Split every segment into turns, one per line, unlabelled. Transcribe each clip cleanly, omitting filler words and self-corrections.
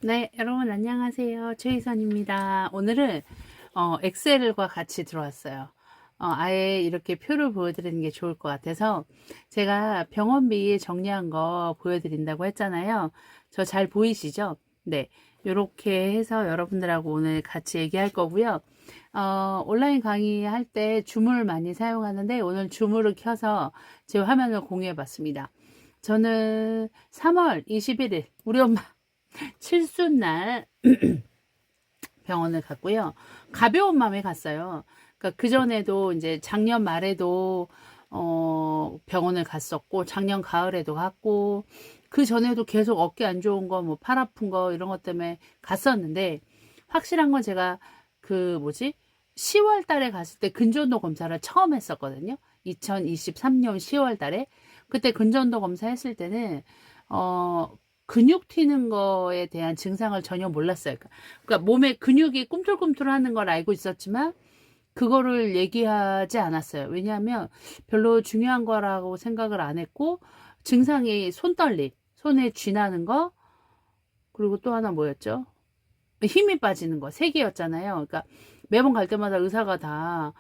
네, 여러분 안녕하세요. 최희선입니다. 오늘은 엑셀과 같이 들어왔어요. 아예 이렇게 표를 보여드리는 게 좋을 것 같아서 제가 병원비 정리한 거 보여드린다고 했잖아요. 저 잘 보이시죠? 네, 이렇게 해서 여러분들하고 오늘 같이 얘기할 거고요. 온라인 강의할 때 줌을 많이 사용하는데 오늘 줌을 켜서 제 화면을 공유해 봤습니다. 저는 3월 21일 우리 엄마 칠순날 병원을 갔고요. 가벼운 마음에 갔어요. 그러니까 그전에도 이제 작년 말에도 병원을 갔었고 작년 가을에도 갔고 그 전에도 계속 어깨 안 좋은 거 뭐 팔 아픈 거 이런 것 때문에 갔었는데 확실한 건 제가 그 뭐지 10월 달에 갔을 때 근전도 검사를 처음 했었거든요. 2023년 10월 달에 그때 근전도 검사 했을 때는 근육 튀는 거에 대한 증상을 전혀 몰랐어요. 그러니까 몸에 근육이 꿈틀꿈틀하는 걸 알고 있었지만 그거를 얘기하지 않았어요. 왜냐하면 별로 중요한 거라고 생각을 안 했고 증상이 손떨림, 손에 쥐나는 거, 그리고 또 하나 뭐였죠? 힘이 빠지는 거, 세 개였잖아요. 그러니까 매번 갈 때마다 의사가 다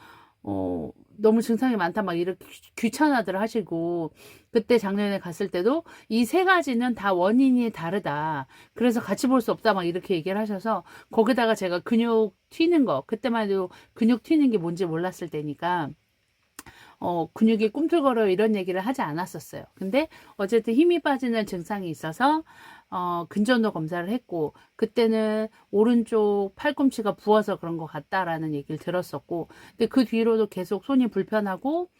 너무 증상이 많다 막 이렇게 귀찮아들 하시고 그때 작년에 갔을 때도 이 세 가지는 다 원인이 다르다. 그래서 같이 볼 수 없다 막 이렇게 얘기를 하셔서 거기다가 제가 근육 튀는 거 그때만 해도 근육 튀는 게 뭔지 몰랐을 때니까 근육이 꿈틀거려 이런 얘기를 하지 않았었어요. 근데 어쨌든 힘이 빠지는 증상이 있어서 근전도 검사를 했고 그때는 오른쪽 팔꿈치가 부어서 그런 것 같다라는 얘기를 들었었고 근데 그 뒤로도 계속 손이 불편하고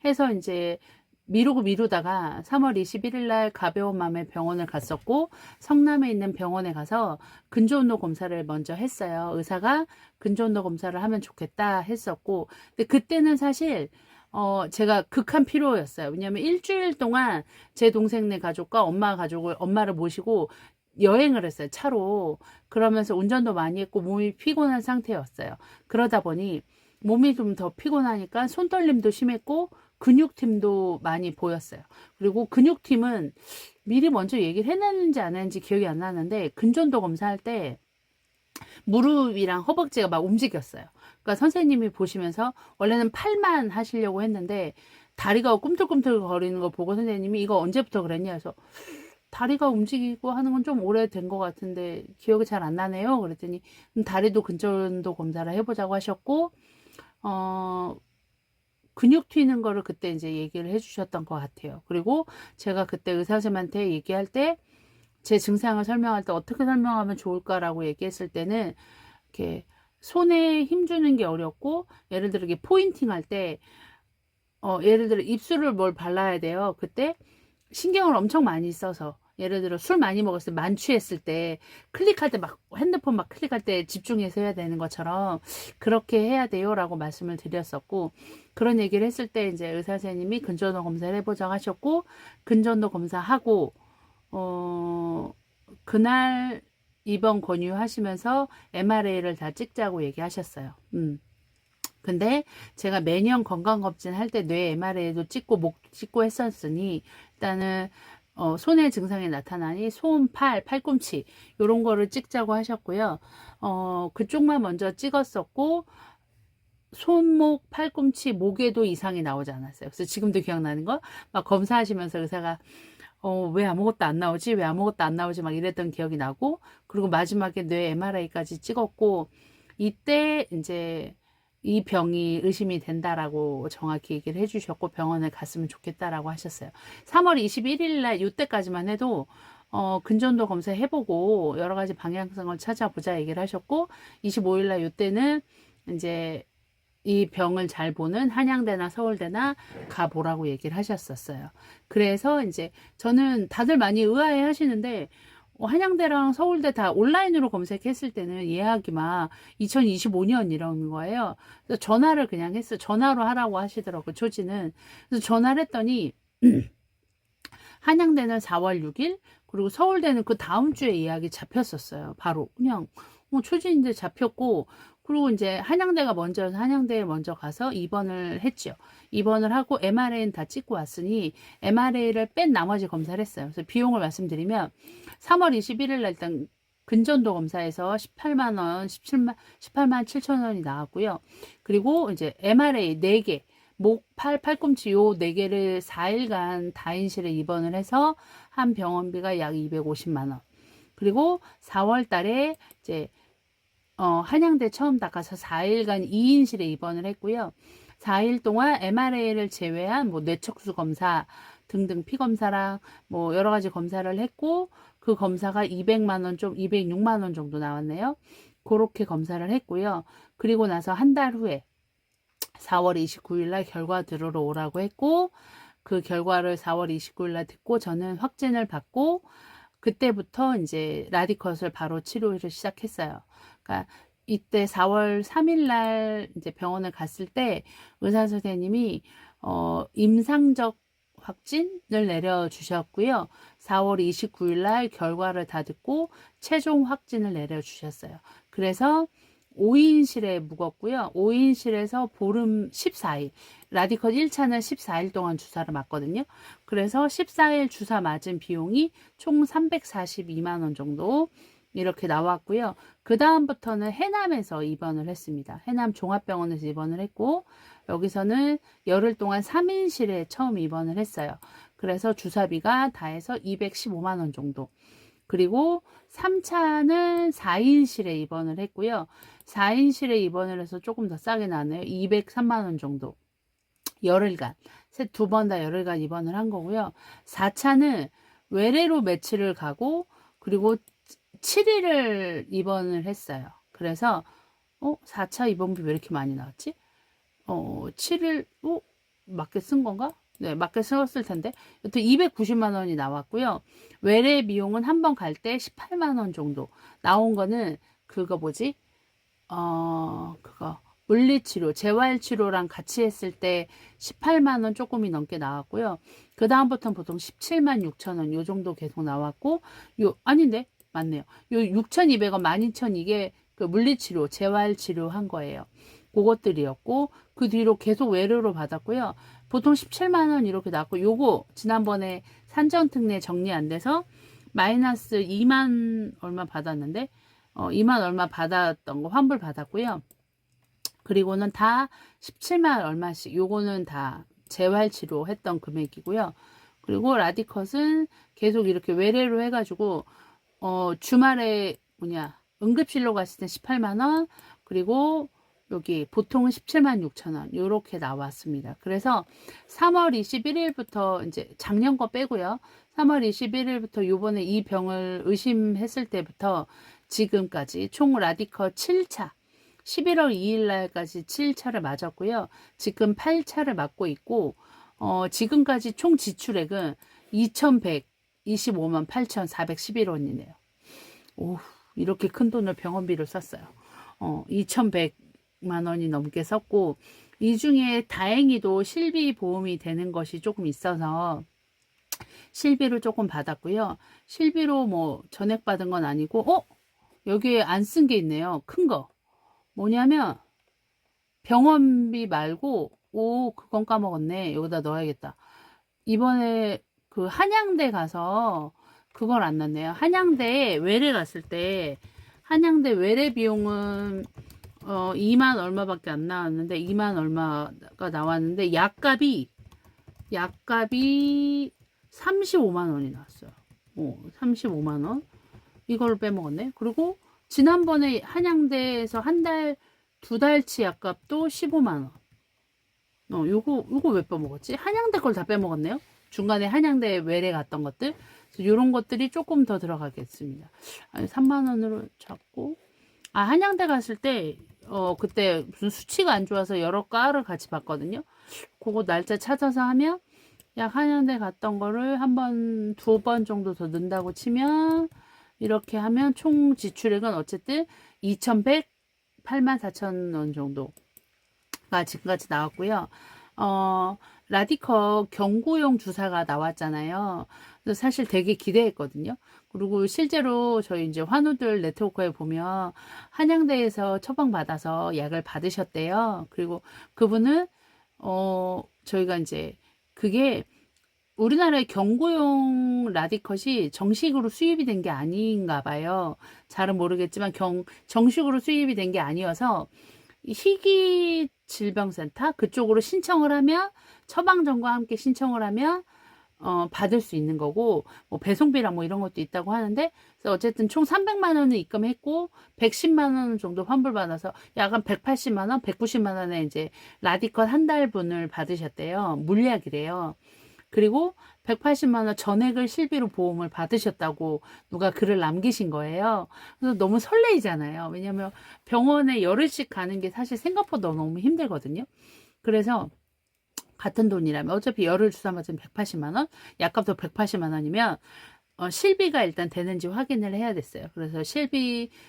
해서 이제 미루다가 3월 21일 날 가벼운 마음에 병원을 갔었고 성남에 있는 병원에 가서 근조운동 검사를 먼저 했어요. 의사가 근조운동 검사를 하면 좋겠다 했었고 근데 그때는 사실 제가 극한 피로였어요. 왜냐면 일주일 동안 제 동생네 가족과 엄마를 모시고 여행을 했어요. 차로. 그러면서 운전도 많이 했고 몸이 피곤한 상태였어요. 그러다 보니 몸이 좀 더 피곤하니까 손떨림도 심했고 근육팀도 많이 보였어요. 그리고 근육팀은 미리 먼저 얘기를 해놨는지 안 했는지 기억이 안 나는데 근전도 검사할 때 무릎이랑 허벅지가 막 움직였어요. 그러니까 선생님이 보시면서 원래는 팔만 하시려고 했는데 다리가 꿈틀꿈틀 거리는 거 보고 선생님이 이거 언제부터 그랬냐 해서 다리가 움직이고 하는 건 좀 오래된 것 같은데 기억이 잘 안 나네요. 그랬더니 다리도 근전도 검사를 해보자고 하셨고 근육 튀는 거를 그때 이제 얘기를 해주셨던 것 같아요. 그리고 제가 그때 의사 선생님한테 얘기할 때 제 증상을 설명할 때 어떻게 설명하면 좋을까라고 얘기했을 때는 이렇게 손에 힘 주는 게 어렵고 예를 들어 이게 포인팅 할 때 예를 들어 입술을 뭘 발라야 돼요. 그때 신경을 엄청 많이 써서 예를 들어 술 많이 먹었을 때 만취했을 때 클릭할 때 막 핸드폰 막 클릭할 때 집중해서 해야 되는 것처럼 그렇게 해야 돼요라고 말씀을 드렸었고 그런 얘기를 했을 때 이제 의사 선생님이 근전도 검사를 해보자고 하셨고 근전도 검사하고 그날 입원 권유하시면서 MRA를 다 찍자고 얘기하셨어요. 근데 제가 매년 건강검진 할 때 뇌 MRA도 찍고 목 찍고 했었으니 일단은 손의 증상이 나타나니 손, 팔꿈치 요런 거를 찍자고 하셨고요. 그쪽만 먼저 찍었었고 손목, 팔꿈치, 목에도 이상이 나오지 않았어요. 그래서 지금도 기억나는 거 막 검사하시면서 의사가 왜 아무것도 안 나오지? 왜 아무것도 안 나오지? 막 이랬던 기억이 나고, 그리고 마지막에 뇌 MRI까지 찍었고, 이때 이제 이 병이 의심이 된다라고 정확히 얘기를 해주셨고, 병원에 갔으면 좋겠다라고 하셨어요. 3월 21일 날 이때까지만 해도, 근전도 검사해보고, 여러 가지 방향성을 찾아보자 얘기를 하셨고, 25일 날 이때는 이제 이 병을 잘 보는 한양대나 서울대나 가보라고 얘기를 하셨었어요. 그래서 이제 저는 다들 많이 의아해 하시는데 한양대랑 서울대 다 온라인으로 검색했을 때는 예약이 막 2025년 이런 거예요. 그래서 전화를 그냥 했어요. 전화로 하라고 하시더라고요. 초지는. 그래서 전화를 했더니 한양대는 4월 6일 그리고 서울대는 그 다음 주에 예약이 잡혔었어요. 바로 그냥 초진인데 잡혔고 그리고 이제 한양대가 먼저여서 한양대에 먼저 가서 입원을 했죠. 입원을 하고 MRA는 다 찍고 왔으니 MRA를 뺀 나머지 검사를 했어요. 그래서 비용을 말씀드리면 3월 21일 날 일단 근전도 검사에서 18만 원, 18만 7천 원이 나왔고요. 그리고 이제 MRA 4개, 목, 팔, 팔꿈치 요 4개를 4일간 다인실에 입원을 해서 한 병원비가 약 250만 원. 그리고 4월 달에 이제 한양대 처음 닦아서 4일간 2인실에 입원을 했고요. 4일 동안 MRA를 제외한 뭐 뇌척수 검사 등등 피 검사랑 뭐 여러 가지 검사를 했고, 그 검사가 200만 원 좀 206만 원 정도 나왔네요. 그렇게 검사를 했고요. 그리고 나서 한 달 후에 4월 29일 날 결과 들으러 오라고 했고, 그 결과를 4월 29일 날 듣고 저는 확진을 받고, 그때부터 이제 라디컷을 바로 치료를 시작했어요. 그러니까 이때 4월 3일 날 이제 병원을 갔을 때 의사 선생님이 임상적 확진을 내려주셨고요. 4월 29일 날 결과를 다 듣고 최종 확진을 내려주셨어요. 그래서 5인실에 묵었고요. 5인실에서 보름 14일. 라디컷 1차는 14일 동안 주사를 맞거든요. 그래서 14일 주사 맞은 비용이 총 342만 원 정도 이렇게 나왔고요. 그 다음부터는 해남에서 입원을 했습니다. 해남 종합병원에서 입원을 했고, 여기서는 열흘 동안 3인실에 처음 입원을 했어요. 그래서 주사비가 다 해서 215만 원 정도. 그리고 3차는 4인실에 입원을 했고요. 4인실에 입원을 해서 조금 더 싸게 나왔네요. 203만 원 정도. 열흘간. 두 번 다 열흘간 입원을 한 거고요. 4차는 외래로 며칠을 가고, 그리고 7일을 입원을 했어요. 그래서 4차 입원비 왜 이렇게 많이 나왔지? 7일 맞게 쓴 건가? 네, 맞게 썼을 텐데. 여튼 290만 원이 나왔고요. 외래 비용은 한 번 갈 때 18만 원 정도. 나온 거는 그거 뭐지? 그거 물리치료, 재활치료랑 같이 했을 때 18만 원 조금이 넘게 나왔고요. 그 다음부터는 보통 17만 6천 원 요 정도 계속 나왔고, 아닌데 맞네요. 요 6,200원, 12,000 이게 그 물리치료, 재활치료 한 거예요. 그것들이었고, 그 뒤로 계속 외래로 받았고요. 보통 17만 원 이렇게 나왔고, 요거 지난번에 산전특례 정리 안 돼서 마이너스 2만 얼마 받았는데, 2만 얼마 받았던 거 환불 받았고요. 그리고는 다 17만 얼마씩, 요거는 다 재활치료 했던 금액이고요. 그리고 라디컷은 계속 이렇게 외래로 해가지고 주말에 응급실로 갔을 때 18만 원, 그리고 여기 보통은 17만 6천 원 요렇게 나왔습니다. 그래서 3월 21일부터 이제 작년 거 빼고요. 3월 21일부터 요번에 이 병을 의심했을 때부터 지금까지 총 라디컷 7차, 11월 2일 날까지 7차를 맞았고요. 지금 8차를 맞고 있고, 지금까지 총 지출액은 2,125만 8,411원이네요. 오, 이렇게 큰 돈을 병원비로 썼어요. 2,100만 원이 넘게 썼고, 이 중에 다행히도 실비 보험이 되는 것이 조금 있어서 실비로 조금 받았고요. 실비로 뭐 전액 받은 건 아니고, 여기에 안 쓴 게 있네요. 큰 거. 뭐냐면 병원비 말고, 그건 까먹었네. 여기다 넣어야겠다. 이번에 그 한양대 가서 그걸 안 넣네요. 한양대에 외래 갔을 때 한양대 외래 비용은 2만 얼마밖에 안 나왔는데, 2만 얼마가 나왔는데 약값이 35만 원이 나왔어요. 35만 원. 이걸 빼먹었네. 그리고 지난번에 한양대에서 두 달치 약값도 15만 원. 요거 왜 빼먹었지? 한양대 걸 다 빼먹었네요. 중간에 한양대 외래 갔던 것들. 이런 것들이 조금 더 들어가겠습니다. 3만 원으로 잡고. 한양대 갔을 때, 그때 무슨 수치가 안 좋아서 여러 과를 같이 봤거든요. 그거 날짜 찾아서 하면, 약 한양대 갔던 거를 두 번 정도 더 넣는다고 치면, 이렇게 하면 총 지출액은 어쨌든 2,100, 8만 4천 원 정도가 지금까지 나왔고요. 라디컷 경구용 주사가 나왔잖아요. 그래서 사실 되게 기대했거든요. 그리고 실제로 저희 이제 환우들 네트워크에 보면 한양대에서 처방받아서 약을 받으셨대요. 그리고 그분은, 저희가 이제 그게 우리나라의 경구용 라디컷이 정식으로 수입이 된 게 아닌가 봐요. 잘은 모르겠지만 정식으로 수입이 된 게 아니어서 희귀질병센터 그쪽으로 신청을 하면 처방전과 함께 신청을 하면 받을 수 있는 거고, 뭐 배송비랑 뭐 이런 것도 있다고 하는데, 그래서 어쨌든 총 300만 원을 입금했고 110만 원 정도 환불받아서 약간 180만 원, 190만 원에 이제 라디컷 한 달분을 받으셨대요. 물약이래요. 그리고 180만 원 전액을 실비로 보험을 받으셨다고 누가 글을 남기신 거예요. 그래서 너무 설레이잖아요. 왜냐면 병원에 열흘씩 가는 게 사실 생각보다 너무 힘들거든요. 그래서 같은 돈이라면 어차피 열흘 주사 맞으면 180만 원, 약값도 180만 원이면 실비가 일단 되는지 확인을 해야 됐어요. 그래서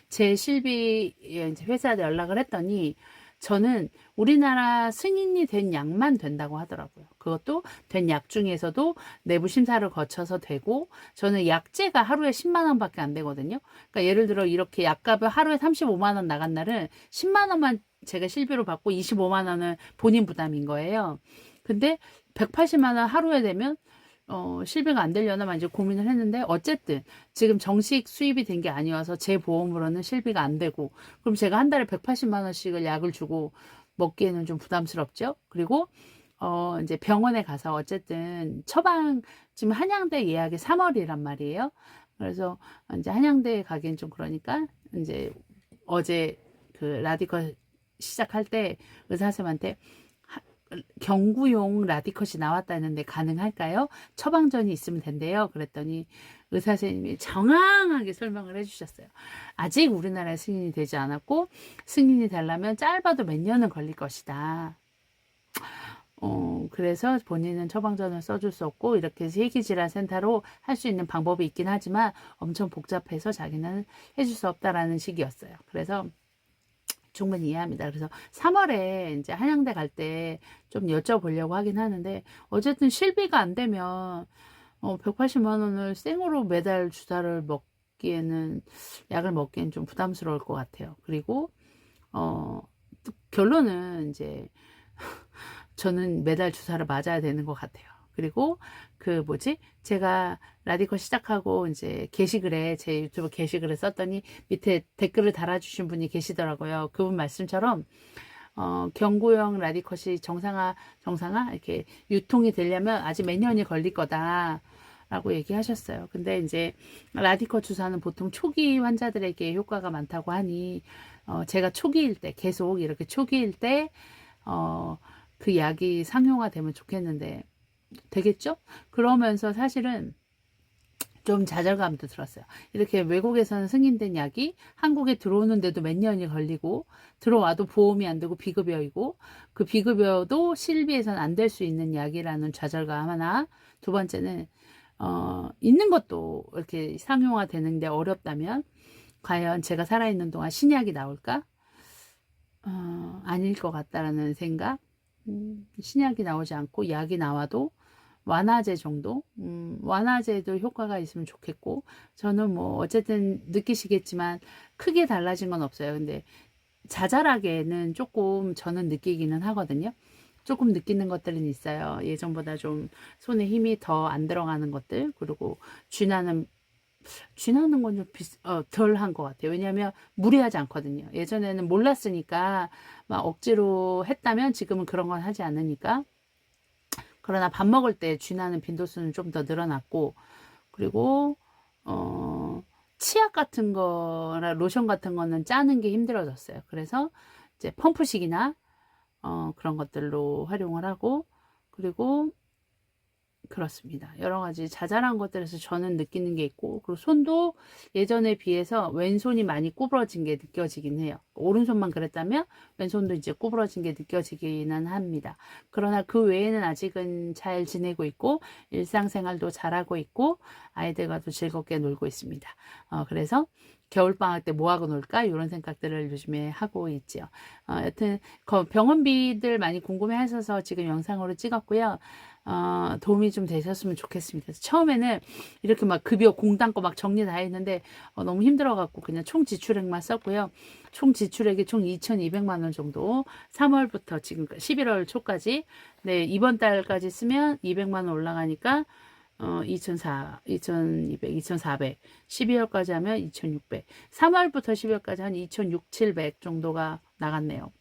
제 실비 회사에 연락을 했더니 저는 우리나라 승인이 된 약만 된다고 하더라고요. 그것도 된 약 중에서도 내부 심사를 거쳐서 되고, 저는 약재가 하루에 10만 원밖에 안 되거든요. 그러니까 예를 들어 이렇게 약값을 하루에 35만 원 나간 날은 10만 원만 제가 실비로 받고 25만 원은 본인 부담인 거예요. 근데 180만 원 하루에 되면 실비가 안 되려나 이제 고민을 했는데, 어쨌든 지금 정식 수입이 된 게 아니어서 제 보험으로는 실비가 안 되고, 그럼 제가 한 달에 180만 원씩을 약을 주고 먹기에는 좀 부담스럽죠. 그리고 이제 병원에 가서 어쨌든 지금 한양대 예약이 3월이란 말이에요. 그래서 이제 한양대에 가기엔 좀 그러니까 이제 어제 그 라디컬 시작할 때 의사 선생님한테 경구용 라디컷이 나왔다는데 가능할까요? 처방전이 있으면 된대요. 그랬더니 의사 선생님이 정확하게 설명을 해주셨어요. 아직 우리나라에 승인이 되지 않았고, 승인이 되려면 짧아도 몇 년은 걸릴 것이다. 그래서 본인은 처방전을 써줄 수 없고, 이렇게 세기질환센터로 할 수 있는 방법이 있긴 하지만 엄청 복잡해서 자기는 해줄 수 없다라는 식이었어요. 그래서 충분히 이해합니다. 그래서 3월에 이제 한양대 갈 때 좀 여쭤보려고 하긴 하는데, 어쨌든 실비가 안 되면 180만 원을 생으로 매달 주사를 먹기에는, 약을 먹기에는 좀 부담스러울 것 같아요. 그리고 결론은 이제 저는 매달 주사를 맞아야 되는 것 같아요. 그리고 제가 라디코 시작하고 이제 게시글에, 제 유튜브 게시글에 썼더니 밑에 댓글을 달아주신 분이 계시더라고요. 그분 말씀처럼 경구형 라디컷이 정상화 이렇게 유통이 되려면 아직 몇 년이 걸릴 거다 라고 얘기하셨어요. 근데 이제 라디컷 주사는 보통 초기 환자들에게 효과가 많다고 하니 제가 초기일 때, 계속 이렇게 초기일 때 그 약이 상용화되면 좋겠는데 되겠죠? 그러면서 사실은 좀 좌절감도 들었어요. 이렇게 외국에서는 승인된 약이 한국에 들어오는데도 몇 년이 걸리고, 들어와도 보험이 안 되고 비급여이고, 그 비급여도 실비에서는 안 될 수 있는 약이라는 좌절감 하나. 두 번째는 있는 것도 이렇게 상용화 되는데 어렵다면 과연 제가 살아있는 동안 신약이 나올까? 아닐 것 같다라는 생각. 신약이 나오지 않고 약이 나와도 완화제 정도? 완화제도 효과가 있으면 좋겠고, 저는 뭐 어쨌든 느끼시겠지만 크게 달라진 건 없어요. 근데 자잘하게는 조금 저는 느끼기는 하거든요. 조금 느끼는 것들은 있어요. 예전보다 좀 손에 힘이 더 안 들어가는 것들, 그리고 쥐나는 건 좀 덜한 것 같아요. 왜냐하면 무리하지 않거든요. 예전에는 몰랐으니까 막 억지로 했다면 지금은 그런 건 하지 않으니까. 그러나 밥 먹을 때 쥐나는 빈도수는 좀 더 늘어났고, 그리고 치약 같은 거나 로션 같은 거는 짜는 게 힘들어졌어요. 그래서 이제 펌프식이나 그런 것들로 활용을 하고, 그리고 그렇습니다. 여러 가지 자잘한 것들에서 저는 느끼는 게 있고, 그리고 손도 예전에 비해서 왼손이 많이 구부러진 게 느껴지긴 해요. 오른손만 그랬다면 왼손도 이제 구부러진 게 느껴지기는 합니다. 그러나 그 외에는 아직은 잘 지내고 있고, 일상생활도 잘하고 있고, 아이들과도 즐겁게 놀고 있습니다. 그래서 겨울방학 때 뭐하고 놀까? 이런 생각들을 요즘에 하고 있죠. 여튼 병원비들 많이 궁금해 하셔서 지금 영상으로 찍었고요. 도움이 좀 되셨으면 좋겠습니다. 처음에는 이렇게 막 급여 공단 거 막 정리 다 했는데 너무 힘들어갖고 그냥 총 지출액만 썼고요. 총 지출액이 총 2,200만 원 정도 3월부터 지금 11월 초까지 네, 이번 달까지 쓰면 200만 원 올라가니까 2,200, 2,400, 12월까지 하면 2,600, 3월부터 12월까지 한 2,600, 700 정도가 나갔네요.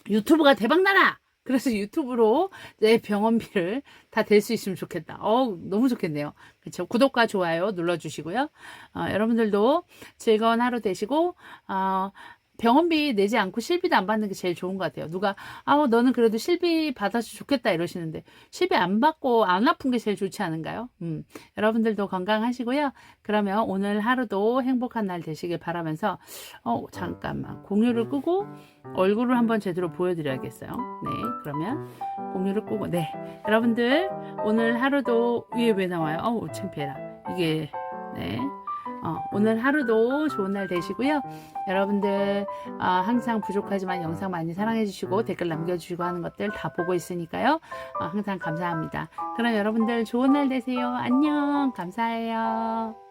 유튜브가 대박나라! 그래서 유튜브로 내 병원비를 다 댈 수 있으면 좋겠다. 너무 좋겠네요. 그렇죠. 구독과 좋아요 눌러주시고요. 여러분들도 즐거운 하루 되시고, 병원비 내지 않고 실비도 안 받는 게 제일 좋은 것 같아요. 누가 너는 그래도 실비 받아서 좋겠다 이러시는데 실비 안 받고 안 아픈 게 제일 좋지 않은가요? 여러분들도 건강하시고요. 그러면 오늘 하루도 행복한 날 되시길 바라면서 잠깐만 공유를 끄고 얼굴을 한번 제대로 보여드려야겠어요. 네, 그러면 공유를 끄고 네, 여러분들 오늘 하루도 위에 왜 나와요? 창피해라. 이게 네. 오늘 하루도 좋은 날 되시고요. 여러분들 항상 부족하지만 영상 많이 사랑해 주시고 댓글 남겨주시고 하는 것들 다 보고 있으니까요. 항상 감사합니다. 그럼 여러분들 좋은 날 되세요. 안녕. 감사해요.